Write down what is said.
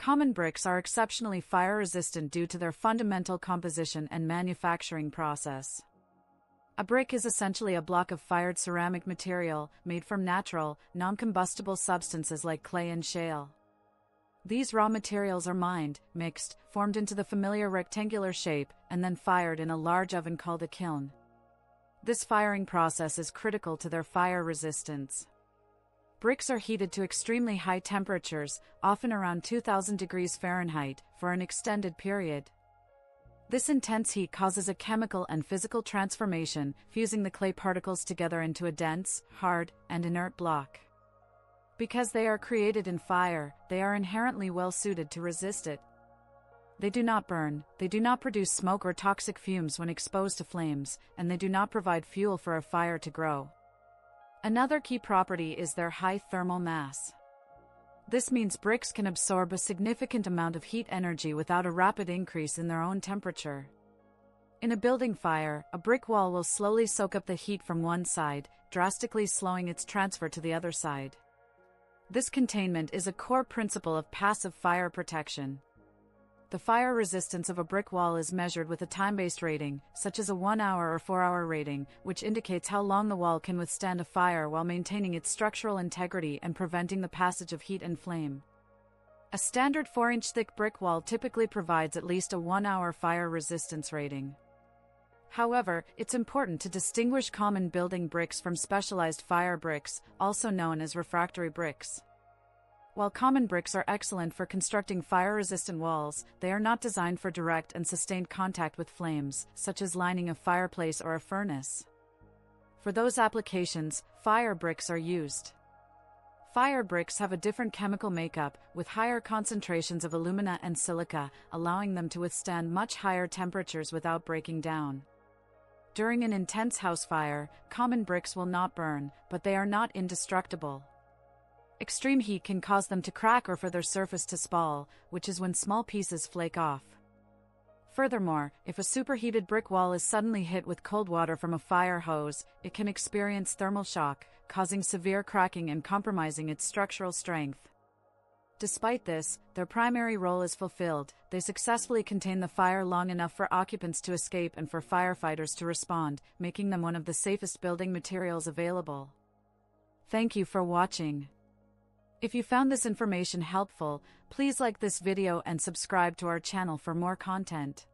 Common bricks are exceptionally fire-resistant due to their fundamental composition and manufacturing process. A brick is essentially a block of fired ceramic material made from natural, non-combustible substances like clay and shale. These raw materials are mined, mixed, formed into the familiar rectangular shape, and then fired in a large oven called a kiln. This firing process is critical to their fire resistance. Bricks are heated to extremely high temperatures, often around 2000 degrees Fahrenheit, for an extended period. This intense heat causes a chemical and physical transformation, fusing the clay particles together into a dense, hard, and inert block. Because they are created in fire, they are inherently well suited to resist it. They do not burn, they do not produce smoke or toxic fumes when exposed to flames, and they do not provide fuel for a fire to grow. Another key property is their high thermal mass. This means bricks can absorb a significant amount of heat energy without a rapid increase in their own temperature. In a building fire, a brick wall will slowly soak up the heat from one side, drastically slowing its transfer to the other side. This containment is a core principle of passive fire protection. The fire resistance of a brick wall is measured with a time-based rating, such as a 1-hour or 4-hour rating, which indicates how long the wall can withstand a fire while maintaining its structural integrity and preventing the passage of heat and flame. A standard 4-inch thick brick wall typically provides at least a 1-hour fire resistance rating. However, it's important to distinguish common building bricks from specialized fire bricks, also known as refractory bricks. While common bricks are excellent for constructing fire-resistant walls, they are not designed for direct and sustained contact with flames, such as lining a fireplace or a furnace. For those applications, fire bricks are used. Fire bricks have a different chemical makeup, with higher concentrations of alumina and silica, allowing them to withstand much higher temperatures without breaking down. During an intense house fire, common bricks will not burn, but they are not indestructible. Extreme heat can cause them to crack or for their surface to spall, which is when small pieces flake off. Furthermore, if a superheated brick wall is suddenly hit with cold water from a fire hose, it can experience thermal shock, causing severe cracking and compromising its structural strength. Despite this, their primary role is fulfilled. They successfully contain the fire long enough for occupants to escape and for firefighters to respond, making them one of the safest building materials available. Thank you for watching. If you found this information helpful, please like this video and subscribe to our channel for more content.